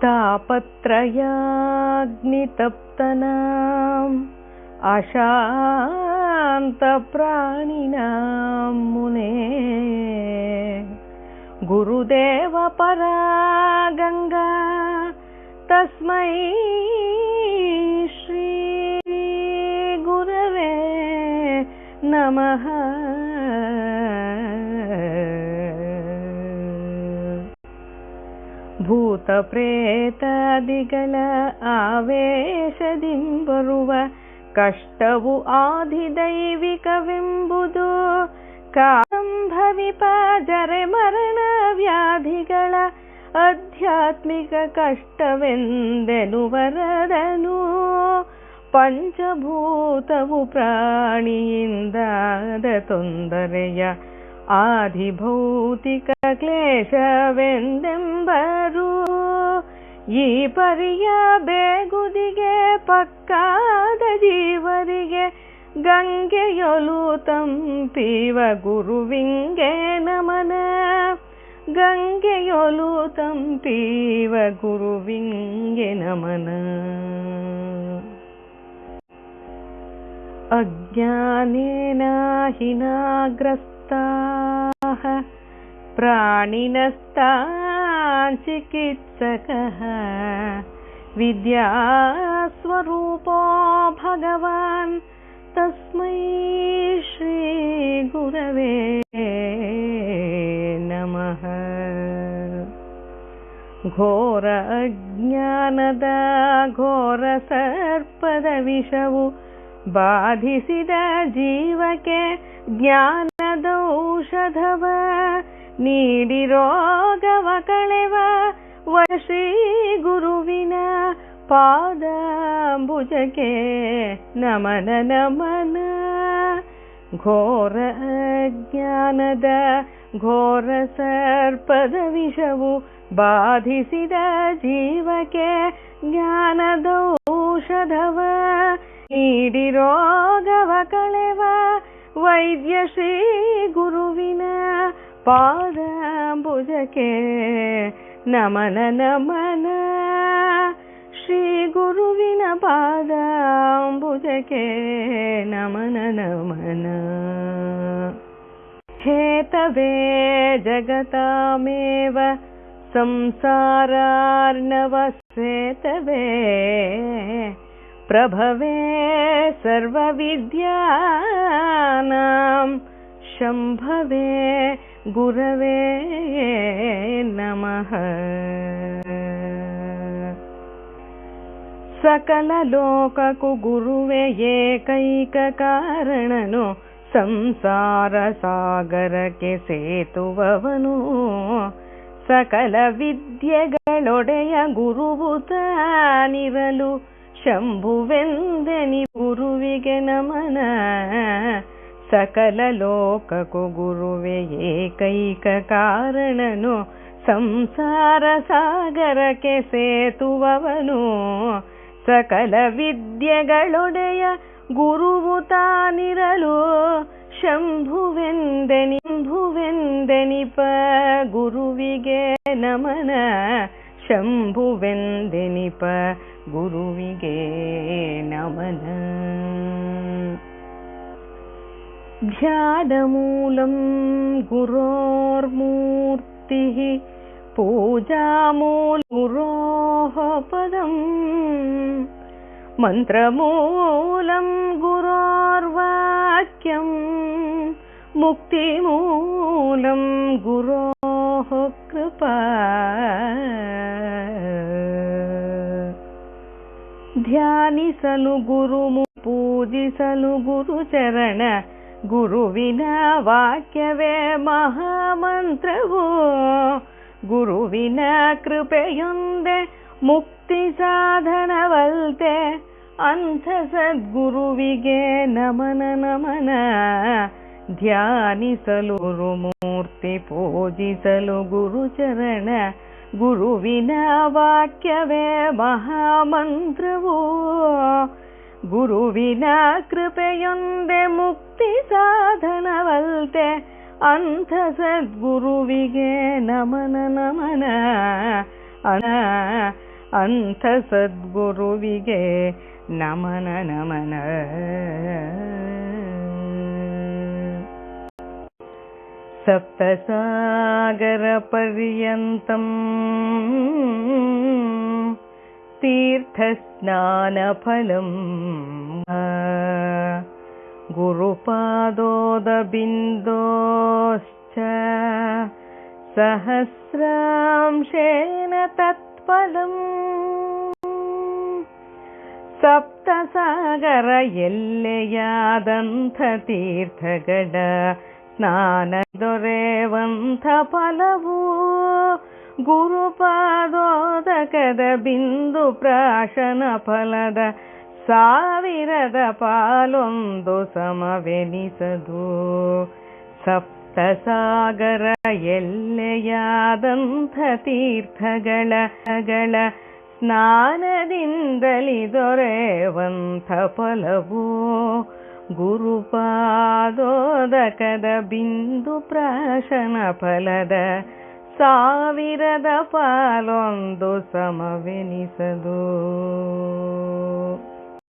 तापत्रयाग्नितप्तनाम् अशान्तप्राणिनां मुने गुरुदेव परा गंगा तस्मै श्री गुरवे नमः। ಭೂತಪ್ರೇತಾದಿಗಳ ಆವೇಶದಿಂಬರುವ ಕಷ್ಟವು ಆದಿದೈವಿಕವೆಂಬುದು ಸಂಭವಿಪ ಜರೆ ಮರಣ ವ್ಯಾಧಿಗಳ ಆಧ್ಯಾತ್ಮಿಕ ಕಷ್ಟವೆಂದೆನುವರದನು. ಪಂಚಭೂತವು ಪ್ರಾಣಿಯಿಂದಾದ ತೊಂದರೆಯ ಆದಿಭೌತಿಕ ಕ್ಲೇಶವೆಂದೆಂಬರು. ಈ ಪರಿಯ ಬೇಗುದಿಗೆ ಪಕ್ಕಾದ ಜೀವರಿಗೆ ಗಂಗೆಯೊಲು ತಂಪೀವ ಗುರುವಿಂಗೆ ನಮನ. ಗಂಗೆಯೊಲು ತಂಪೀವ ಗುರುವಿಂಗೆ ನಮನ. ಅಜ್ಞಾನೇನ ಹಿನಾಗ್ರಸ್ತಾಃ ಪ್ರಾಣಿನಸ್ತಾನ್ ಚಿಕಿತ್ಸಕಃ ವಿದ್ಯಾಸ್ವರೂಪೋ ಭಗವಾನ್ ತಸ್ಮೈ ಶ್ರೀ ಗುರವೇ ನಮಃ. ಘೋರ ಅಜ್ಞಾನದ ಘೋರ ಸರ್ಪದ ವಿಷವು ಬಾಧಿಸಿದ ಜೀವಕ್ಕೆ ಜ್ಞಾನದೌಷಧವ ನೀಡಿ ರೋಗವ ಕಳೆವ ಶ್ರೀ ಗುರುವಿನ ಪಾದಾಂಬುಜಕ್ಕೆ ನಮನ ನಮನ. ಘೋರ ಅಜ್ಞಾನದ ಘೋರ ಸರ್ಪದ ವಿಷವು ಬಾಧಿಸಿದ ಜೀವಕ್ಕೆ ಜ್ಞಾನದೌಷಧವ ನೀಡಿ ರೋಗವ ಕಳೆವ ವೈದ್ಯ ಶ್ರೀ ಗುರುವಿನ ಪಾದಾಂಬುಜಕ್ಕೆ ನಮನ ನಮನ. ಶ್ರೀ ಗುರುವಿನ ಪಾದಾಂಬುಜಕ್ಕೆ ನಮನ ನಮನ. ಹೇತವೇ ಜಗತಾಮೇವ ಸಂಸಾರಾರ್ಣವ ಸೇತವೇ ಪ್ರಭವೇ ಸರ್ವವಿದ್ಯಾನಾಂ ಶಂಭವೇ ಗುರವೇ ನಮಃ. ಸಕಲ ಲೋಕಕ್ಕೂ ಗುರುವೇ ಏಕೈಕ ಕಾರಣನು. ಸಂಸಾರ ಸಾಗರಕ್ಕೆ ಸೇತುವವನು. ಸಕಲ ವಿದ್ಯೆಗಳೊಡೆಯ ಗುರುವು ತಾನಿರಲು ಶಂಭುವೆಂದೆನಿ ಗುರುವಿಗೆ ನಮನ. ಸಕಲ ಲೋಕಕ್ಕೂ ಗುರುವೇ ಏಕೈಕ ಕಾರಣನು. ಸಂಸಾರ ಸಾಗರಕ್ಕೆ ಸೇತುವವನು. ಸಕಲ ವಿದ್ಯೆಗಳೊಡೆಯ ಗುರುವು ತಾನಿರಲು ಶಂಭುವೆಂದೆನಿಪ ಗುರುವಿಗೆ ನಮನ. ಶಂಭುವೆಂದೆನಿಪ ಗುರುವಿಗೆ ನಮನ. ಧ್ಯಾನಮೂಲಂ ಗುರೋರ್ಮೂರ್ತಿಃ ಪೂಜಾಮೂಲ ಗುರೋಃ ಪದಂ. ಮಂತ್ರಮೂಲಂ ಗುರೋರ್ವಾಕ್ಯಂ ಮುಕ್ತಿಮೂಲಂ ಗುರೋಃ ಕೃಪಾ. ಧ್ಯಾನಿಸಲು ಗುರು ಪೂಜಿಸಲು ಗುರುಚರಣ. ಗುರುವಿನ ವಾಕ್ಯವೇ ಮಹಾಮಂತ್ರವು. ಗುರುವಿನ ಕೃಪೆಯೊಂದೆ ಮುಕ್ತಿ ಸಾಧನವಲ್ತೆ. ಅಂಥ ಸದ್ಗುರುವಿಗೆ ನಮನ ನಮನ. ಧ್ಯಾನಿಸಲು ಗುರುಮೂರ್ತಿ ಪೂಜಿಸಲು ಗುರುಚರಣ. ಗುರುವಿನ ವಾಕ್ಯವೇ ಮಹಾಮಂತ್ರವು. ಗುರುವಿನ ಕೃಪೆಯೊಂದೆ ಮುಕ್ತಿ ಸಾಧನವಲ್ತೆ. ಅಂಥ ಸದ್ಗುರುವಿಗೆ ನಮನ ನಮನ. ಅಂಥ ಸದ್ಗುರುವಿಗೆ ನಮನ ನಮನ. ಸಪ್ತಸಾಗರ ಪರ್ಯಂತಂ ತೀರ್ಥಸ್ನಾನಫಲಂ ಗುರುಪಾದೋದಬಿಂದೋಶ್ಚ ಸಹಸ್ರಾಂಶೇನ ತತ್ಫಲಂ. ಸಪ್ತಸಾಗರ ಎಲ್ಲೆಯಾದಂಥ ತೀರ್ಥಗಳ ಸ್ನಾನ ದೊರೆವಂಥ ಫಲವು ಗುರುಪಾದೋದಕದ ಬಿಂದು ಪ್ರಾಶನ ಫಲದ 1000 ಪಾಲೊಂದು ಸಮವೆನಿಸದು. ಸಪ್ತಸಾಗರ ಎಲ್ಲೆಯಾದಂಥ ತೀರ್ಥಗಳ ಸ್ನಾನದಿಂದಲಿ ದೊರೆಯುವಂಥ ಫಲವು ಗುರುಪಾದೋದಕದ ಬಿಂದು ಪ್ರಾಶನ ಫಲದ 1000 ಪಾಲೊಂದು ಸಮವೆನಿಸದು.